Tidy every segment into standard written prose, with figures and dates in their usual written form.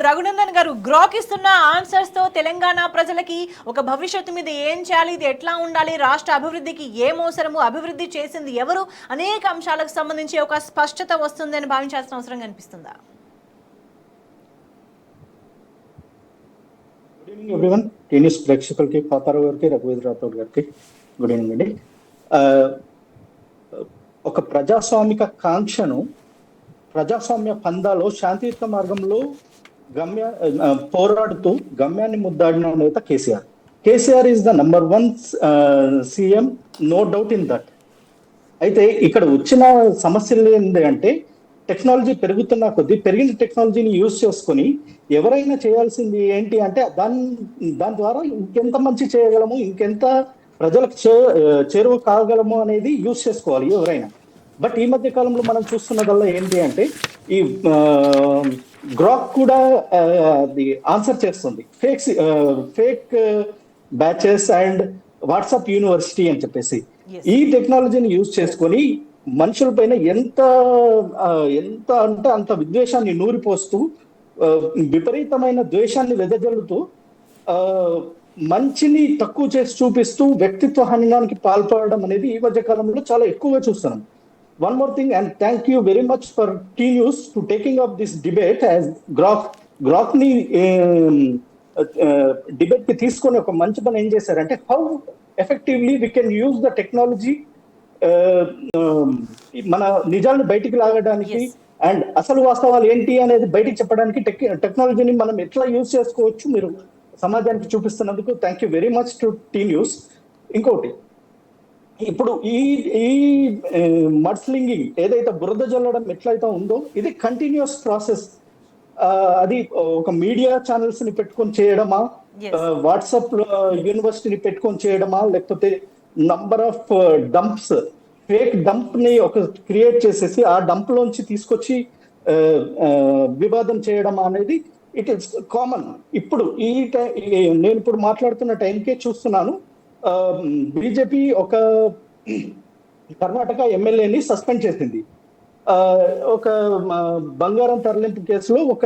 రఘునందన్ గారు, గ్రాక్ ఇస్తున్న ఆన్సర్స్ తో తెలంగాణ ప్రజలకి ఒక భవిష్యత్తు మీద ఏం చేయాలి, ఇది ఎట్లా ఉండాలి, రాష్ట్ర అభివృద్ధికి ఏం అవసరము, అభివృద్ధి చేసింది ఎవరు, అనేక అంశాలకు సంబంధించి ఒక స్పష్టత వస్తుందని భావించాల్సిన అవసరం కనిపిస్తుందా? Good evening everyone. టీన్యూస్ ప్రేక్షకులకి, పాతారావు గారికి, రఘువీర్ రాథోడ్ గారికి గుడ్ ఈవినింగ్ అండి. ఒక ప్రజాస్వామిక కాంక్షను ప్రజాస్వామ్య పందాలో శాంతియుత మార్గంలో పోరాడుతూ గమ్యాన్ని ముద్దాడిన నేత KCR. KCR is the number 1 CM, no doubt in that. అయితే ఇక్కడ వచ్చిన సమస్యలు ఏంటి అంటే, టెక్నాలజీ పెరుగుతున్న కొద్దీ పెరిగిన టెక్నాలజీని యూజ్ చేసుకొని ఎవరైనా చేయాల్సింది ఏంటి అంటే దాని ద్వారా ఇంకెంత మంచి చేయగలము, ఇంకెంత ప్రజలకు చేరువ కాగలము అనేది యూజ్ చేసుకోవాలి ఎవరైనా. బట్ ఈ మధ్య కాలంలో మనం చూస్తున్నదల్లా ఏంటి అంటే, ఈ గ్రాక్ కూడా ఆన్సర్ చేస్తుంది. Fake batches and WhatsApp university అని చెప్పేసి ఈ టెక్నాలజీని యూజ్ చేసుకొని మనుషుల పైన ఎంత అంటే అంత విద్వేషాన్ని నూరిపోస్తూ, విపరీతమైన ద్వేషాన్ని వెదజల్లుతూ, మంచిని తక్కువ చేసి చూపిస్తూ వ్యక్తిత్వ హననానికి పాల్పడడం అనేది ఈ మధ్య కాలంలో చాలా ఎక్కువగా చూస్తున్నాం. One more thing, and thank you very much for TNews to taking up this debate as Grok ni debate కి తీసుకొని ఒక మంచి పని ఏం చేశారంటే, how effectively we can use the technology మన నిజాలను బయటికి లాగడానికి అండ్ అసలు వాస్తవాలు ఏంటి అనేది బయటికి చెప్పడానికి టెక్నాలజీని మనం ఎట్లా యూజ్ చేసుకోవచ్చు మీరు సమాజానికి చూపిస్తున్నందుకు thank you very much to TNews. ఇంకోటి, ఇప్పుడు ఈ మడ్స్లింగింగ్ ఏదైతే బురద జల్లడం ఎట్లయితే ఉందో ఇది కంటిన్యూస్ ప్రాసెస్. అది ఒక మీడియా ఛానల్స్ ని పెట్టుకొని చేయడమా, వాట్సాప్ యూనివర్సిటీని పెట్టుకొని చేయడమా, లేకపోతే number of dumps, fake dump ని ఒక క్రియేట్ చేసేసి ఆ డంప్ లోంచి తీసుకొచ్చి వివాదం చేయడమా అనేది ఇట్ ఇస్ కామన్. ఇప్పుడు నేను ఇప్పుడు మాట్లాడుతున్న టైంకే చూస్తున్నాను, బీజేపీ ఒక కర్ణాటక ఎమ్మెల్యేని సస్పెండ్ చేసింది. ఒక బంగారం తరలింపు కేసులో ఒక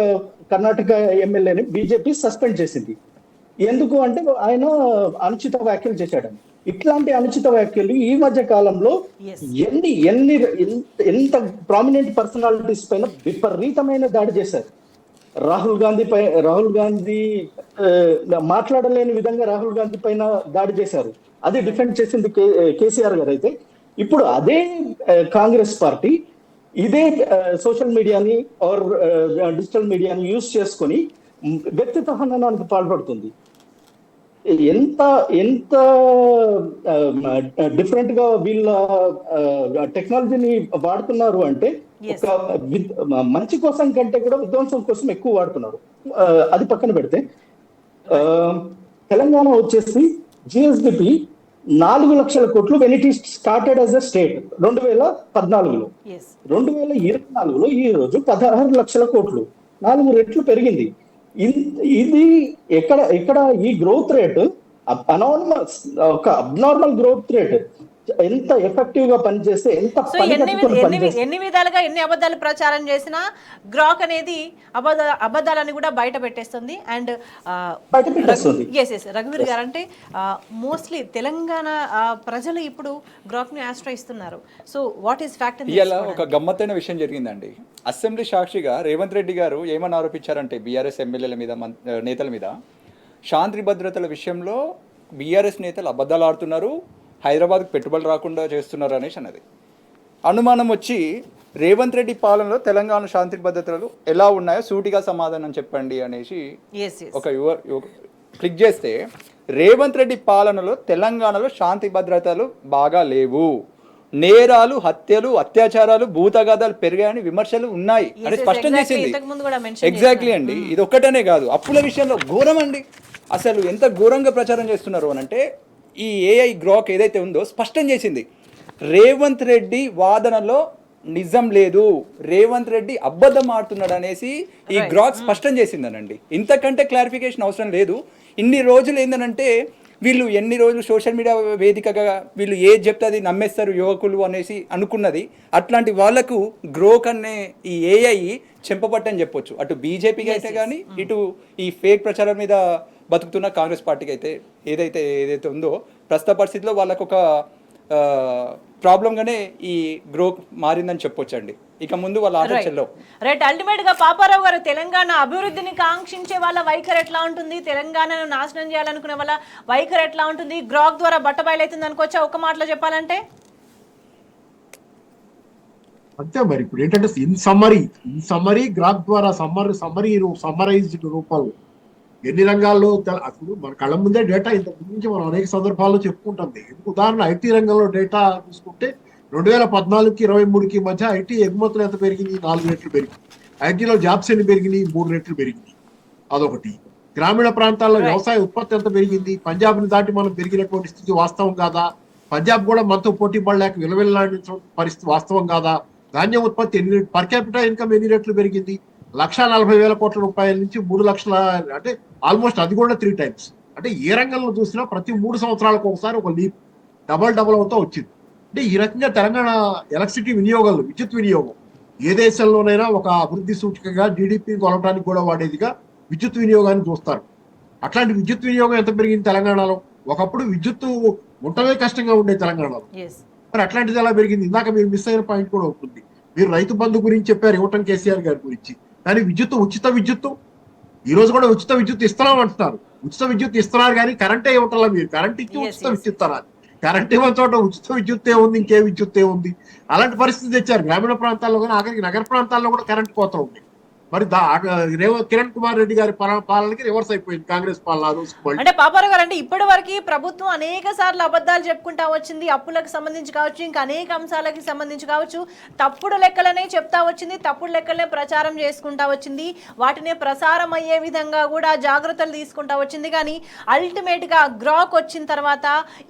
కర్ణాటక ఎమ్మెల్యేని బీజేపీ సస్పెండ్ చేసింది. ఎందుకు అంటే ఆయన అనుచిత వ్యాఖ్యలు చేశాడని. ఇట్లాంటి అనుచిత వ్యాఖ్యలు ఈ మధ్య కాలంలో ఎంత ప్రామినెంట్ పర్సనాలిటీస్ పైన విపరీతమైన దాడి చేశారు. రాహుల్ గాంధీ మాట్లాడలేని విధంగా రాహుల్ గాంధీ పైన దాడి చేశారు. అది డిఫెండ్ చేసింది కేసీఆర్ గారు. అయితే ఇప్పుడు అదే కాంగ్రెస్ పార్టీ ఇదే సోషల్ మీడియాని ఆర్ డిజిటల్ మీడియాని యూజ్ చేసుకొని వ్యక్తిత్వ హననానికి పాల్పడుతుంది. ఎంత డిఫరెంట్ గా వీళ్ళ టెక్నాలజీని వాడుతున్నారు అంటే, ఒక మంచి కోసం కంటే కూడా విధ్వంసం కోసం ఎక్కువ వాడుతున్నారు. అది పక్కన పెడితే తెలంగాణ వచ్చేసి జిఎస్డిపి 4 లక్షల కోట్లు when it is started as a state 2014లో. 2024లో ఈ రోజు 16 లక్షల కోట్లు, 4 రెట్లు పెరిగింది. ఇది ఎక్కడ ఈ గ్రోత్ రేట్ ఒక అబ్నార్మల్ గ్రోత్ రేట్. ఎంత ఎఫెక్టివ్ గా పనిచేస్తే, ఎంత ఎన్ని విధాలుగా ఎన్ని అబద్ధాలు ప్రచారం చేసినా గ్రాక్ అనేది అబద్ధాలని కూడా బయట పెట్టేస్తుంది. అండ్ రఘువీర్ గారు, అంటే మోస్ట్లీ తెలంగాణ ప్రజలు ఇప్పుడు గ్రాక్ ని ఆశ్రయిస్తున్నారు. So what is fact? ఇలా ఒక గమ్మత్తైన విషయం జరిగిందండి. అసెంబ్లీ సాక్షిగా రేవంత్ రెడ్డి గారు ఏమని ఆరోపించారంటే, బీఆర్ఎస్ ఎమ్మెల్యేల మీద, నేతల మీద శాంతి భద్రతల విషయంలో బీఆర్ఎస్ నేతలు అబద్ధాలు ఆడుతున్నారు, హైదరాబాద్కు పెట్టుబడులు రాకుండా చేస్తున్నారు అనేసి అన్నది. అనుమానం వచ్చి రేవంత్ రెడ్డి పాలనలో తెలంగాణ శాంతి భద్రతలు ఎలా ఉన్నాయో సూటిగా సమాధానం చెప్పండి అనేసి ఒక క్లిక్ చేస్తే, రేవంత్ రెడ్డి పాలనలో తెలంగాణలో శాంతి భద్రతలు బాగా లేవు, నేరాలు, హత్యలు, అత్యాచారాలు, భూతగాదాలు పెరిగాయని విమర్శలు ఉన్నాయి అని స్పష్టం చేసింది. ఎగ్జాక్ట్లీ అండి. ఇది ఒక్కటనే కాదు, అప్పుల విషయంలో ఘోరం అండి. అసలు ఎంత ఘోరంగా ప్రచారం చేస్తున్నారు అని అంటే, ఈ ఏఐ గ్రాక్ ఏదైతే ఉందో స్పష్టం చేసింది, రేవంత్ రెడ్డి వాదనలో నిజం లేదు, రేవంత్ రెడ్డి అబద్ధం ఆడుతున్నాడు అనేసి ఈ గ్రాక్ స్పష్టం చేసిందనండి. ఇంతకంటే క్లారిఫికేషన్ అవసరం లేదు. ఇన్ని రోజులు ఏందనంటే, వీళ్ళు ఎన్ని రోజులు సోషల్ మీడియా వేదికగా వీళ్ళు ఏది చెప్తే అది నమ్మేస్తారు యువకులు అనేసి అనుకున్నది. అట్లాంటి వాళ్లకు గ్రోక్ అనే ఈ ఏఐ చెంపపట్టని చెప్పొచ్చు. అటు బీజేపీకి అయితే కానీ ఇటు ఈ ఫేక్ ప్రచారం మీద బతుకుతున్న కాంగ్రెస్ పార్టీకి అయితే ఏదైతే ఉందో ప్రస్తుత పరిస్థితిలో వాళ్ళకు ఒక ప్రాబ్లంగానే ఈ గ్రోత్ మారిందని చెప్పొచ్చండి. ఇక ముందు వాళ్ళ ఆట చెల్లవు. రైట్. అల్టిమేట్ గా పాపారావు గారు, తెలంగాణ అభివృద్ధిని కాంక్షించే వాళ్ళ వైఖరి ఎట్లా ఉంటుంది, తెలంగాణను నాశనం చేయాలనుకునే వాళ్ళ వైఖరి ఎట్లా ఉంటుంది, గ్రాక్ ద్వారా బట్టబయలైతుంది అనుకోవచ్చా ఒక మాటలో చెప్పాలంటే? అంతే మరి. ఇప్పుడు ఏంటంటే ఇన్ సమ్మరీ గ్రాఫ్ ద్వారా సమ్మరైజ్డ్ రూపాలు ఎన్ని రంగాల్లో అసలు మన కళ్ళ ముందే డేటా ఇంత నుంచి మనం అనేక సందర్భాల్లో చెప్పుకుంటుంది. ఉదాహరణ ఐటీ రంగంలో డేటా చూసుకుంటే 2014కి 23కి మధ్య ఐటీ ఎగుమతులు ఎంత పెరిగింది? 4 రెట్లు పెరిగింది. ఐటీలో జాబ్స్ ఎన్ని పెరిగినాయి? 3 రెట్లు పెరిగింది. అదొకటి. గ్రామీణ ప్రాంతాల్లో వ్యవసాయ ఉత్పత్తి ఎంత పెరిగింది? పంజాబ్ని దాటి మనం పెరిగినటువంటి స్థితి వాస్తవం కాదా? పంజాబ్ కూడా మనతో పోటీ పడలేక విలువెల్లాడిన పరిస్థితి వాస్తవం కాదా? ధాన్యం ఉత్పత్తి పర్ క్యాపిటల్ ఇన్కమ్ ఎన్ని రెట్లు పెరిగింది? 1,40,000 కోట్ల రూపాయల నుంచి 3 లక్షల, అంటే ఆల్మోస్ట్ అది కూడా 3 టైమ్స్. అంటే ఏ రంగంలో చూసినా ప్రతి 3 సంవత్సరాలకు ఒకసారి ఒక లీప్ డబల్ అవుతూ వచ్చింది. అంటే ఈ రకంగా తెలంగాణ ఎలక్ట్రిసిటీ వినియోగంలో విద్యుత్ వినియోగం ఏ దేశంలోనైనా ఒక అభివృద్ధి సూచికగా జీడిపి కొలవడానికి కూడా వాడేదిగా విద్యుత్ వినియోగాన్ని చూస్తారు. అట్లాంటి విద్యుత్ వినియోగం ఎంత పెరిగింది తెలంగాణలో? ఒకప్పుడు విద్యుత్తు ఉండటమే కష్టంగా ఉండే తెలంగాణలో. మరి అట్లాంటిది ఎలా పెరిగింది? ఇందాక మీరు మిస్ అయిన పాయింట్ కూడా ఉంటుంది. మీరు రైతు బంధు గురించి చెప్పారు, ఇవ్వటం కేసీఆర్ గారి గురించి. కానీ ఉచిత విద్యుత్తు ఈ రోజు కూడా ఉచిత విద్యుత్ ఇస్తున్నాం అంటున్నారు. ఉచిత విద్యుత్ ఇస్తున్నారు కానీ కరెంటే ఇవ్వటంలా. మీరు కరెంట్ ఇచ్చి ఉచిత విద్యుత్ అన్నారు. కరెంట్ ఇవ్వని చోట ఉచిత విద్యుత్తే ఉంది, ఇంకే విద్యుత్తే ఉంది. అలాంటి పరిస్థితి తెచ్చారు గ్రామీణ ప్రాంతాల్లో. కానీ ఆఖరికి నగర ప్రాంతాల్లో కూడా కరెంట్ కోత ఉంది. మరి కిరణ్ కుమార్ రెడ్డి గారి పాలనకి రివర్స్ అయిపోయింది కాంగ్రెస్ పాలన. అంటే పాపారావు గారు, అంటే ఇప్పటి వరకు ప్రభుత్వం అనేక సార్లు అబద్ధాలు చెప్పుకుంటా వచ్చింది. అప్పులకు సంబంధించి కావచ్చు, ఇంకా అనేక అంశాలకి సంబంధించి కావచ్చు, తప్పుడు లెక్కలనే చెప్తా వచ్చింది, తప్పుడు లెక్కలనే ప్రచారం చేసుకుంటా వచ్చింది, వాటినే ప్రసారం అయ్యే విధంగా కూడా జాగ్రత్తలు తీసుకుంటా వచ్చింది. కానీ అల్టిమేట్ గా గ్రాక్ వచ్చిన తర్వాత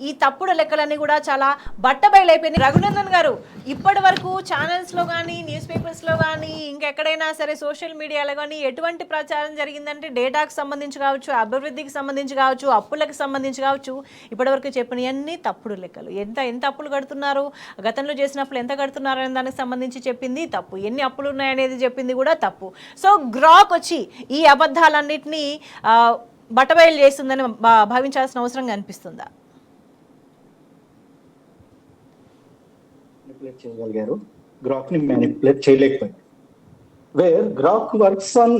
ఈ తప్పుడు లెక్కలన్నీ కూడా చాలా బట్టబయలైపోయింది. రఘునందన్ గారు, ఇప్పటి వరకు ఛానల్స్ లో కానీ, న్యూస్ పేపర్స్ లో కానీ, ఇంకెక్కడైనా సరే సోషల్ మీడియాలో కానీ ఎటువంటి ప్రచారం జరిగిందంటే డేటాకు సంబంధించి కావచ్చు, అభివృద్ధికి సంబంధించి కావచ్చు, అప్పులకు సంబంధించి కావచ్చు, ఇప్పటివరకు చెప్పినవన్నీ తప్పుడు లెక్కలు. ఎంత అప్పులు కడుతున్నారు, గతంలో చేసినప్పుడు ఎంత కడుతున్నారు అనే దానికి సంబంధించి చెప్పింది తప్పు, ఎన్ని అప్పులు ఉన్నాయనేది చెప్పింది కూడా తప్పు. సో గ్రాక్ వచ్చి ఈ అబద్ధాలన్నింటినీ బట్టబయలు చేస్తుందని భావించాల్సిన అవసరం అనిపిస్తుందా? చేయగలిగారు, గ్రాక్ ని మ్యానిపులేట్ చేయలేకపోయారు. Where Grok works on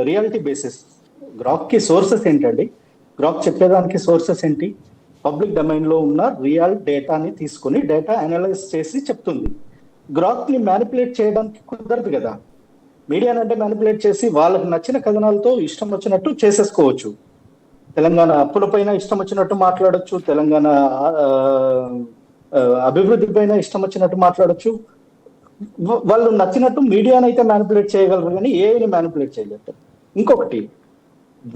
reality basis. Grok కి సోర్సెస్ ఏంటండి? గ్రాక్ చెప్పేదానికి సోర్సెస్ ఏంటి? పబ్లిక్ డొమైన్ లో ఉన్న రియల్ డేటాని తీసుకుని డేటా అనలైజ్ చేసి చెప్తుంది. గ్రాక్ ని మ్యానిపులేట్ చేయడానికి కుదరదు కదా. మీడియాని అంటే మ్యానిపులేట్ చేసి వాళ్ళకి నచ్చిన కథనాలతో ఇష్టం వచ్చినట్టు చేసేసుకోవచ్చు. తెలంగాణ అప్పులపైన ఇష్టం వచ్చినట్టు మాట్లాడొచ్చు, తెలంగాణ అభివృద్ధి పైన ఇష్టం వచ్చినట్టు మాట్లాడొచ్చు. వాళ్ళు నచ్చినట్టు మీడియాని అయితే మ్యానిపులేట్ చేయగలరు కానీ ఏని మ్యానిపులేట్ చేయలేరు. ఇంకొకటి,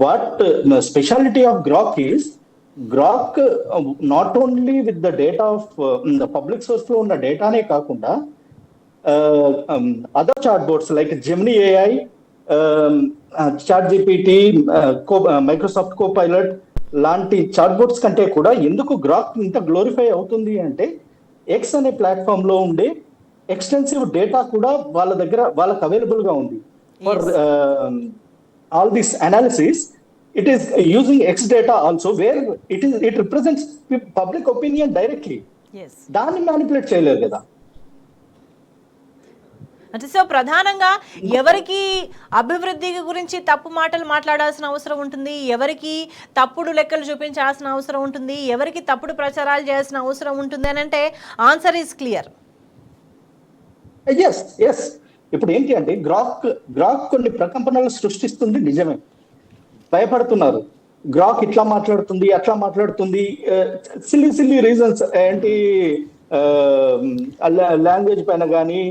what speciality of Grok is, Grok not only with the data of public source లో ఉన్న డేటానే కాకుండా other chatbots like Gemini AI, ChatGPT, Microsoft Copilot లాంటి చాట్ బోర్డ్స్ కంటే కూడా ఎందుకు గ్రాక్ ఇంత గ్లోరిఫై అవుతుంది అంటే, ఎక్స్ అనే ప్లాట్ఫామ్ లో ఉండే ఎక్స్టెన్సివ్ డేటా కూడా వాళ్ళ దగ్గర వాళ్ళకి అవైలబుల్ గా ఉంది. For all this analysis it is using X data also, where it represents public opinion directly. దాన్ని మ్యానిపులేట్ చేయలేరు కదా. అంటే సో ప్రధానంగా ఎవరికి అభివృద్ధి గురించి తప్పు మాటలు మాట్లాడాల్సిన అవసరం ఉంటుంది, ఎవరికి తప్పుడు లెక్కలు చూపించాల్సిన అవసరం ఉంటుంది, ఎవరికి తప్పుడు ప్రచారాలు చేయాల్సిన అవసరం ఉంటుంది అని అంటే ఆన్సర్ ఈజ్ క్లియర్. ఎస్. ఇప్పుడు ఏంటి అంటే గ్రాక్ కొన్ని ప్రకంపనలు సృష్టిస్తుంది, నిజమే. భయపడుతున్నారు, గ్రాక్ ఇట్లా మాట్లాడుతుంది, అట్లా మాట్లాడుతుంది, సిల్లీ రీజన్స్ ఏంటి, లాంగ్వేజ్ పైన కానీ,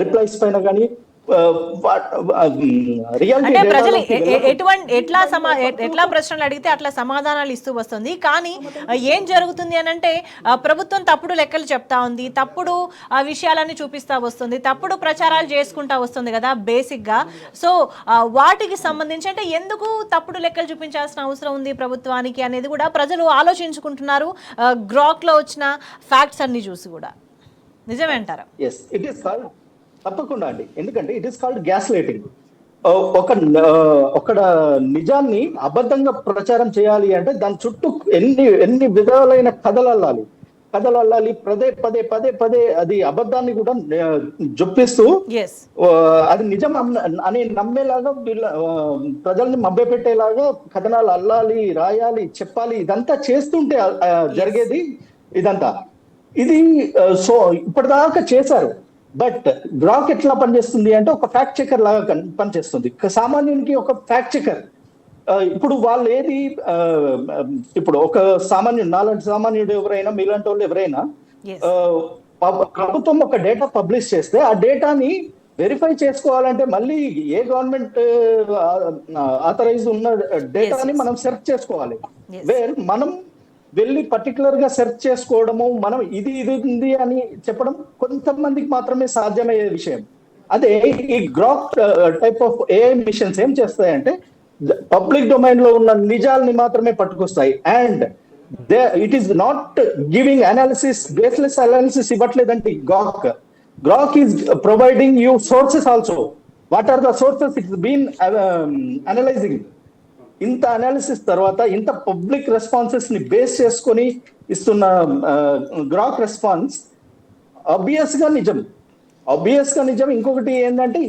రిప్లైస్ పైన కానీ, అంటే ప్రజలు ఎట్లా ప్రశ్నలు అడిగితే అట్లా సమాధానాలు ఇస్తూ వస్తుంది. కానీ ఏం జరుగుతుంది అని అంటే ప్రభుత్వం తప్పుడు లెక్కలు చెప్తా ఉంది, తప్పుడు విషయాలన్నీ చూపిస్తా వస్తుంది, తప్పుడు ప్రచారాలు చేసుకుంటా వస్తుంది కదా బేసిక్ గా. సో వాటికి సంబంధించి అంటే ఎందుకు తప్పుడు లెక్కలు చూపించాల్సిన అవసరం ఉంది ప్రభుత్వానికి అనేది కూడా ప్రజలు ఆలోచించుకుంటున్నారు. గ్రాక్ లో వచ్చిన ఫ్యాక్ట్స్ అన్ని చూసి కూడా నిజమే అంటారా? ఇట్ ఈస్ కాల్డ్ తప్పకుండా అండి, ఎందుకంటే it is called gas lighting. ఒక ఒక నిజాన్ని అబద్ధంగా ప్రచారం చేయాలి అంటే దాని చుట్టూ ఎన్ని విధాలైన కథలు అల్లాలి, పదే పదే పదే పదే అది అబద్ధాన్ని కూడా జొప్పిస్తూ ఎస్ అది నిజం అని నమ్మేలాగా ప్రజల్ని మభ్యపెట్టేలాగా కథనాలు అల్లాలి, రాయాలి, చెప్పాలి. ఇదంతా చేస్తుంటే జరిగేది ఇదంతా. ఇది సో ఇప్పటిదాకా చేశారు. బట్ గ్రాక్ ఎట్లా పనిచేస్తుంది అంటే ఒక ఫ్యాక్ట్ చెకర్ లాగా పనిచేస్తుంది. సామాన్యునికి ఒక ఫ్యాక్ట్ చెకర్. ఇప్పుడు వాళ్ళు ఏది ఇప్పుడు ఒక సామాన్యుడు, నాలాంటి సామాన్యుడు ఎవరైనా, మీలాంటి వాళ్ళు ఎవరైనా ప్రభుత్వం ఒక డేటా పబ్లిష్ చేస్తే ఆ డేటాని వెరిఫై చేసుకోవాలంటే మళ్ళీ ఏ గవర్నమెంట్ ఆథరైజ్ ఉన్న డేటాని మనం సెర్చ్ చేసుకోవాలి. మనం వెళ్ళి పర్టికులర్ గా సెర్చ్ చేసుకోవడము, మనం ఇది ఉంది అని చెప్పడం కొంతమందికి మాత్రమే సాధ్యమయ్యే విషయం. అదే ఈ Grok type of AI machines ఏం చేస్తాయంటే పబ్లిక్ డొమైన్ లో ఉన్న నిజాల్ని మాత్రమే పట్టుకొస్తాయి. And it is not giving analysis, baseless analysis ఇవ్వట్లేదంటే Grok is providing you sources also. What are the sources it's been analysing. ఇంత అనాలిసిస్ తర్వాత ఇంత పబ్లిక్ రెస్పాన్సెస్ ని బేస్ చేసుకొని ఇస్తున్న గ్రాక్ రెస్పాన్స్ ఆబ్వియస్ గా నిజం. ఇంకొకటి ఏంటంటే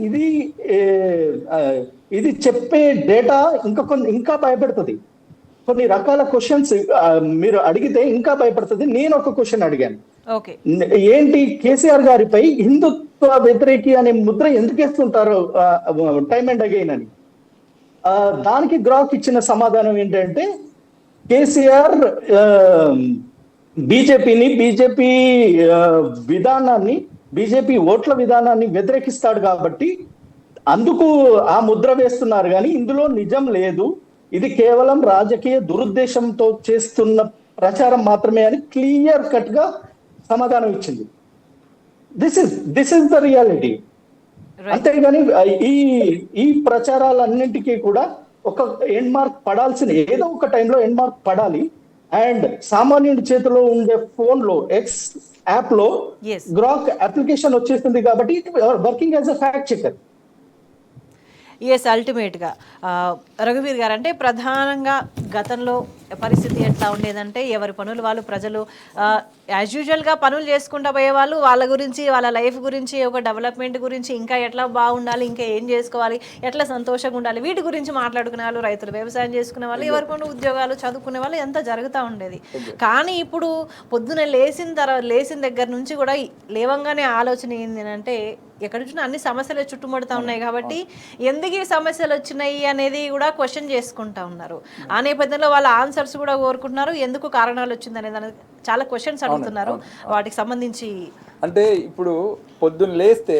ఇది చెప్పే డేటా ఇంకా భయపెడుతుంది. కొన్ని రకాల క్వశ్చన్స్ మీరు అడిగితే ఇంకా భయపడుతుంది. నేను ఒక క్వశ్చన్ అడిగాను, ఏంటి కేసీఆర్ గారిపై హిందుత్వ వ్యతిరేకి అనే ముద్ర ఎందుకు వేస్తుంటారు టైమ్ అండ్ అగైన్ అని. దానికి గ్రాక్ ఇచ్చిన సమాధానం ఏంటంటే కేసీఆర్ బీజేపీ విధానాన్ని, బీజేపీ ఓట్ల విధానాన్ని వ్యతిరేకిస్తాడు కాబట్టి అందుకు ఆ ముద్ర వేస్తున్నారు, కానీ ఇందులో నిజం లేదు, ఇది కేవలం రాజకీయ దురుద్దేశంతో చేస్తున్న ప్రచారం మాత్రమే అని క్లియర్ కట్ గా సమాధానం ఇచ్చింది. This is the reality. అంతేగాని ఈ ప్రచారాలన్నింటికీ కూడా ఒక ఎండ్ మార్క్ పడాల్సిన, ఏదో ఒక టైంలో ఎండ్ మార్క్ పడాలి. అండ్ సామాన్యుడి చేతిలో ఉండే ఫోన్ లో ఎక్స్ యాప్ లో గ్రాక్ అప్లికేషన్ వచ్చేస్తుంది కాబట్టి working as a fact checker. Yes, అల్టిమేట్గా రఘువీర్ గారు, అంటే ప్రధానంగా గతంలో పరిస్థితి ఎట్లా ఉండేదంటే ఎవరి పనులు వాళ్ళు, ప్రజలు యాజ్ యూజువల్గా పనులు చేసుకుంటూ పోయేవాళ్ళు. వాళ్ళ గురించి, వాళ్ళ లైఫ్ గురించి, ఒక డెవలప్మెంట్ గురించి, ఇంకా ఎట్లా బాగుండాలి, ఇంకా ఏం చేసుకోవాలి, ఎట్లా సంతోషంగా ఉండాలి, వీటి గురించి మాట్లాడుకునే వాళ్ళు. రైతులు వ్యవసాయం చేసుకునే వాళ్ళు, ఎవరి పనులు ఉద్యోగాలు, చదువుకునే వాళ్ళు, ఎంత జరుగుతూ ఉండేది. కానీ ఇప్పుడు పొద్దున లేచిన దగ్గర నుంచి కూడా లేవంగానే ఆలోచన ఏంటి అంటే ఎక్కడ చూసినా అన్ని సమస్యలు చుట్టుముడుతూ ఉన్నాయి కాబట్టి ఎందుకు ఈ సమస్యలు వచ్చినాయి అనేది కూడా క్వశ్చన్ చేసుకుంటా ఉన్నారు. ఆ నేపథ్యంలో వాళ్ళ ఆన్సర్స్ కూడా కోరుకుంటున్నారు, ఎందుకు కారణాలు వచ్చింది అనేది చాలా క్వశ్చన్స్ అడుగుతున్నారు. వాటికి సంబంధించి అంటే ఇప్పుడు పొద్దున్న లేస్తే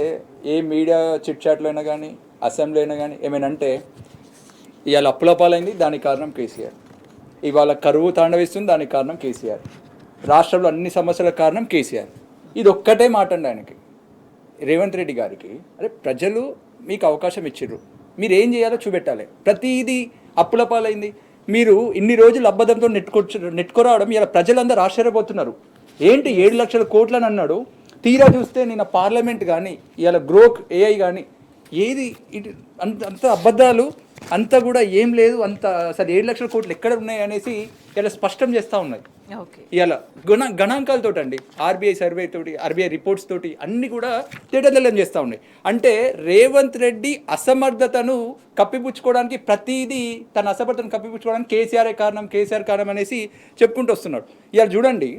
ఏ మీడియా చిట్ చాట్లు అయినా కానీ, అసెంబ్లీ అయినా కానీ ఏమైనా అంటే ఇవాళ అప్పులపాలైంది, దానికి కారణం కేసీఆర్. ఇవాళ కరువు తాండవిస్తుంది, దానికి కారణం కేసీఆర్. రాష్ట్రంలో అన్ని సమస్యలకు కారణం కేసీఆర్. ఇది ఒక్కటే మాట అండి ఆయనకి, రేవంత్ రెడ్డి గారికి. అరే ప్రజలు మీకు అవకాశం ఇచ్చిర్రు, మీరు ఏం చేయాలో చూపెట్టాలి. ప్రతిదీ అప్పుల పాలైంది. మీరు ఇన్ని రోజులు అబద్ధంతో నెట్టుకురావడం ఇలా ప్రజలందరూ ఆశ్చర్యపోతున్నారు. ఏంటి 7 లక్షల కోట్లు అని అన్నాడు, తీరా చూస్తే నిన్న పార్లమెంట్ కానీ ఇవాళ గ్రోక్ ఏఐ కానీ ఏది అంత అబద్ధాలు, అంతా కూడా ఏం లేదు, అంత అసలు 7 లక్షల కోట్లు ఎక్కడ ఉన్నాయి అనేసి ఇలా స్పష్టం చేస్తూ ఉన్నాయి. ఇలా గణాంకాలతో అండి, ఆర్బీఐ సర్వే తోటి, ఆర్బీఐ రిపోర్ట్స్ తోటి అన్ని కూడా తేటతెల్లం చేస్తూ ఉన్నాయి. అంటే రేవంత్ రెడ్డి అసమర్థతను కప్పిపుచ్చుకోవడానికి, ప్రతిదీ తన అసమర్థతను కప్పిపుచ్చుకోవడానికి కేసీఆర్ కారణం అనేసి చెప్పుకుంటూ వస్తున్నాడు. ఇలా చూడండి,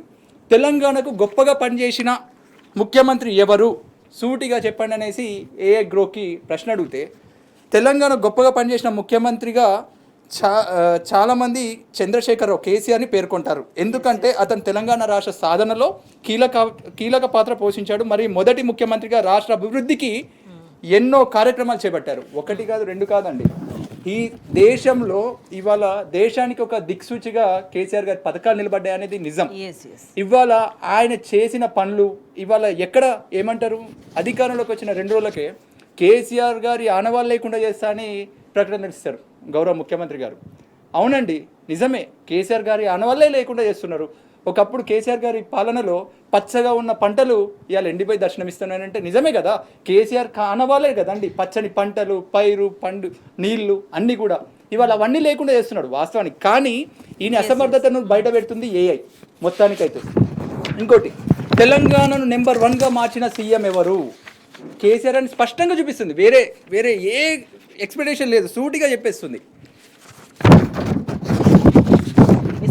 తెలంగాణకు గొప్పగా పనిచేసిన ముఖ్యమంత్రి ఎవరు సూటిగా చెప్పండి అనేసి ఏఐ గ్రోకి ప్రశ్న అడిగితే, తెలంగాణ గొప్పగా పనిచేసిన ముఖ్యమంత్రిగా చాలామంది చంద్రశేఖరరావు, కేసీఆర్ని పేర్కొంటారు. ఎందుకంటే అతను తెలంగాణ రాష్ట్ర సాధనలో కీలక పాత్ర పోషించాడు. మరి మొదటి ముఖ్యమంత్రిగా రాష్ట్ర అభివృద్ధికి ఎన్నో కార్యక్రమాలు చేపట్టారు. 1 కాదు 2 కాదండి. ఈ దేశంలో ఇవాళ దేశానికి ఒక దిక్సూచిగా కేసీఆర్ గారి పథకాలు నిలబడ్డాయి అనేది నిజం. ఇవాళ ఆయన చేసిన పనులు ఇవాళ ఎక్కడ ఏమంటారు, అధికారంలోకి వచ్చిన 2 రోజులకే కేసీఆర్ గారి ఆనవాళ్ళు లేకుండా చేస్తా అని ప్రకటన ఇస్తారు గౌరవ ముఖ్యమంత్రి గారు. అవునండి, నిజమే, కేసీఆర్ గారి ఆనవాళ్ళే లేకుండా చేస్తున్నారు. ఒకప్పుడు కేసీఆర్ గారి పాలనలో పచ్చగా ఉన్న పంటలు ఇవాళ ఎండిపోయి దర్శనమిస్తున్నాయంటే నిజమే కదా. కేసీఆర్ కానవాలే కదండి పచ్చని పంటలు, పైరు, పండు, నీళ్లు అన్నీ కూడా ఇవాళ అవన్నీ లేకుండా చేస్తున్నాడు వాస్తవానికి. కానీ ఈయన అసమర్థతను బయట పెడుతుంది ఏఐ మొత్తానికైతే. ఇంకోటి, తెలంగాణను నెంబర్ 1గా మార్చిన సీఎం ఎవరు? కేసీఆర్ అని స్పష్టంగా చూపిస్తుంది. వేరే ఏ ఎక్స్పెక్టేషన్ లేదు, సూటిగా చెప్పేస్తుంది.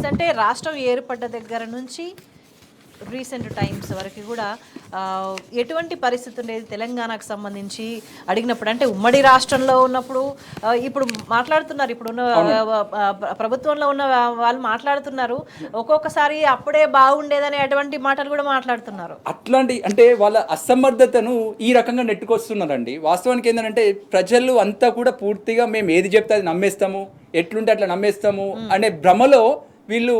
అంటే రాష్ట్రం ఏర్పడ్డ దగ్గర నుంచి రీసెంట్ టైమ్స్ వరకు కూడా ఎటువంటి పరిస్థితి ఉండేది తెలంగాణకు సంబంధించి అడిగినప్పుడు? అంటే ఉమ్మడి రాష్ట్రంలో ఉన్నప్పుడు ఇప్పుడు మాట్లాడుతున్నారు, ఇప్పుడున్న ప్రభుత్వంలో ఉన్న వాళ్ళు మాట్లాడుతున్నారు, ఒక్కొక్కసారి అప్పుడే బాగుండేదని అటువంటి మాటలు కూడా మాట్లాడుతున్నారు. అట్లాంటి అంటే వాళ్ళ అసమర్థతను ఈ రకంగా నెట్టుకొస్తున్నారండి. వాస్తవానికి ఏంటంటే ప్రజలు అంతా కూడా పూర్తిగా మేము ఏది చెప్తే అది నమ్మేస్తాము, ఎట్లుంటే అట్లా నమ్మేస్తాము అనే భ్రమలో వీళ్ళు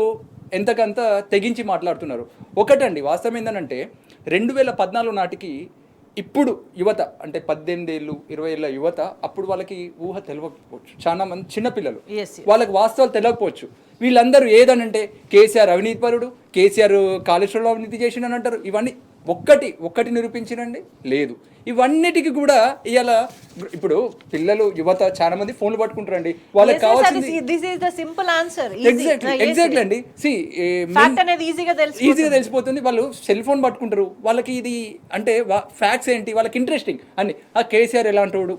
ఎంతకంత తెగించి మాట్లాడుతున్నారు. ఒకటండి వాస్తవం ఏంటంటే 2014 నాటికి ఇప్పుడు యువత అంటే 18 ఏళ్ళు 20 ఏళ్ళ యువత అప్పుడు వాళ్ళకి ఊహ తెలియకపోవచ్చు. చాలా మంది చిన్నపిల్లలు వాళ్ళకి వాస్తవాలు తెలియకపోవచ్చు. వీళ్ళందరూ ఏదనంటే కేసీఆర్ అవినీతిపరుడు, కేసీఆర్ కాళేశ్వరంలో అవినీతి చేసిండని అంటారు. ఇవన్నీ ఒక్కటి నిరూపించినండి లేదు. ఇవన్నిటికి కూడా ఇవాళ ఇప్పుడు పిల్లలు యువత చాలా మంది ఫోన్లు పట్టుకుంటారండి. వాళ్ళకి కావాల్సింది ఎగ్జాక్ట్లీ అండి. ఈజీగా తెలిసిపోతుంది. వాళ్ళు సెల్ ఫోన్ పట్టుకుంటారు. వాళ్ళకి ఇది అంటే ఫ్యాక్ట్స్ ఏంటి, వాళ్ళకి ఇంట్రెస్టింగ్ అని ఆ కేసీఆర్ ఎలాంటోడు,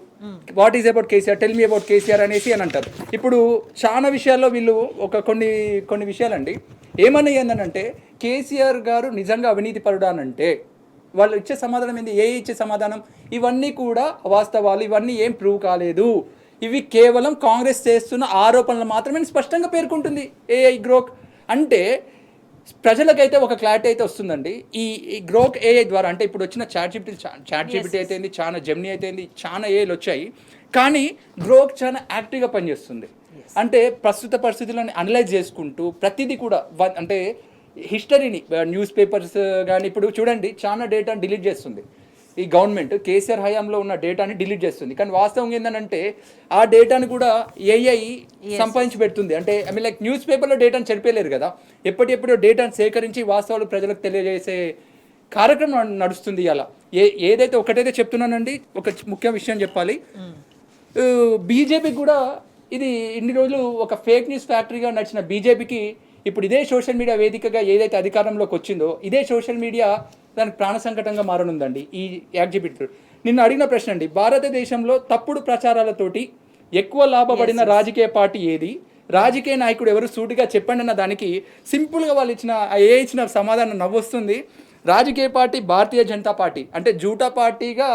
what is about KCR, tell me about KCR అనేసి అని అంటారు. ఇప్పుడు చాలా విషయాల్లో వీళ్ళు కొన్ని విషయాలండి ఏమన్నా ఏంటంటే కేసీఆర్ గారు నిజంగా అవినీతి పరుడా అని అంటే వాళ్ళు ఇచ్చే సమాధానం ఏంది? ఇచ్చే సమాధానం ఇవన్నీ కూడా వాస్తవాలు, ఇవన్నీ ఏం ప్రూవ్ కాలేదు, ఇవి కేవలం కాంగ్రెస్ చేస్తున్న ఆరోపణలు మాత్రమే స్పష్టంగా పేర్కొంటుంది ఏఐ గ్రోక్. అంటే ప్రజలకైతే ఒక క్లారిటీ అయితే వస్తుందండి ఈ గ్రోక్ ఏఐ ద్వారా. అంటే ఇప్పుడు వచ్చిన చాట్ జీపీటీ అయితే చాలా జెమినీ అయితే చాలా ఏఐలు వచ్చాయి, కానీ గ్రోక్ చాలా యాక్టివ్గా పనిచేస్తుంది. అంటే ప్రస్తుత పరిస్థితులను అనలైజ్ చేసుకుంటూ ప్రతిదీ కూడా అంటే హిస్టరీని న్యూస్ పేపర్స్ కానీ ఇప్పుడు చూడండి చాలా డేటాని డిలీట్ చేస్తుంది ఈ గవర్నమెంట్. కేసీఆర్ హయాంలో ఉన్న డేటాని డిలీట్ చేస్తుంది, కానీ వాస్తవం ఏంటంటే ఆ డేటాని కూడా ఏఐ సంపాదించి పెడుతుంది. అంటే లైక్ న్యూస్ పేపర్లో డేటాని చెరిపేయలేరు కదా, ఎప్పటికప్పుడు డేటాను సేకరించి వాస్తవాలు ప్రజలకు తెలియజేసే కార్యక్రమం నడుస్తుంది. అలా ఏదైతే ఒకటైతే చెప్తున్నానండి, ఒక ముఖ్య విషయం చెప్పాలి. బీజేపీకి కూడా ఇది ఇన్ని రోజులు ఒక ఫేక్ న్యూస్ ఫ్యాక్టరీగా నడిచిన బీజేపీకి ఇప్పుడు ఇదే సోషల్ మీడియా వేదికగా ఏదైతే అధికారంలోకి వచ్చిందో ఇదే సోషల్ మీడియా దానికి ప్రాణ సంకటంగా మారనుందండి ఈ యాక్జిబిట్. నిన్న అడిగిన ప్రశ్న అండి, భారతదేశంలో తప్పుడు ప్రచారాలతోటి ఎక్కువ లాభపడిన రాజకీయ పార్టీ ఏది, రాజకీయ నాయకుడు ఎవరు, సూటిగా చెప్పండి అన్న దానికి సింపుల్గా వాళ్ళు ఇచ్చిన సమాధానం నవ్వొస్తుంది. రాజకీయ పార్టీ భారతీయ జనతా పార్టీ, అంటే జూటా పార్టీగా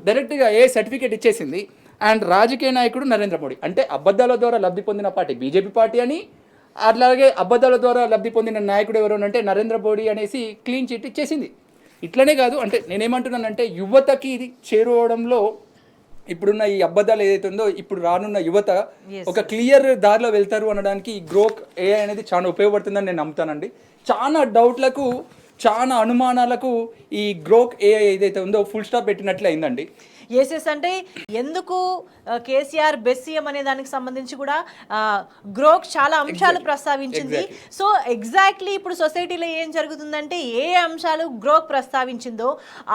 డైరెక్ట్గా సర్టిఫికేట్ ఇచ్చేసింది. అండ్ రాజకీయ నాయకుడు నరేంద్ర మోడీ, అంటే అబద్ధాల ద్వారా లబ్ధి పొందిన పార్టీ బీజేపీ పార్టీ అని, అట్లాగే అబద్ధాల ద్వారా లబ్ధి పొందిన నాయకుడు ఎవరు అంటే నరేంద్ర మోడీ అనేసి క్లీన్ చిట్ ఇచ్చేసింది. ఇట్లనే కాదు, అంటే నేనేమంటున్నానంటే యువతకి ఇది చేరువడంలో ఇప్పుడున్న ఈ అబద్ధాలు ఏదైతే ఉందో ఇప్పుడు రానున్న యువత ఒక క్లియర్ దారిలో వెళ్తారు అనడానికి ఈ గ్రోక్ ఏఐ అనేది చాలా ఉపయోగపడుతుందని నేను నమ్ముతానండి. చాలా డౌట్లకు, చాలా అనుమానాలకు ఈ గ్రోక్ ఏఐ ఏదైతే ఉందో ఫుల్ స్టాప్ పెట్టినట్లే అయిందండి. ఎస్ అంటే ఎందుకు కేసీఆర్ బెస్సీఎం అనే దానికి సంబంధించి కూడా గ్రోక్ చాలా అంశాలు ప్రస్తావించింది. సో ఎగ్జాక్ట్లీ ఇప్పుడు సొసైటీలో ఏం జరుగుతుందంటే ఏ అంశాలు గ్రోక్ ప్రస్తావించిందో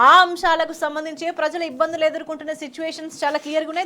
ఆ అంశాలకు సంబంధించి ప్రజలు ఇబ్బందులు ఎదుర్కొంటున్న సిచ్యువేషన్స్ చాలా క్లియర్గా ఉన్నాయి.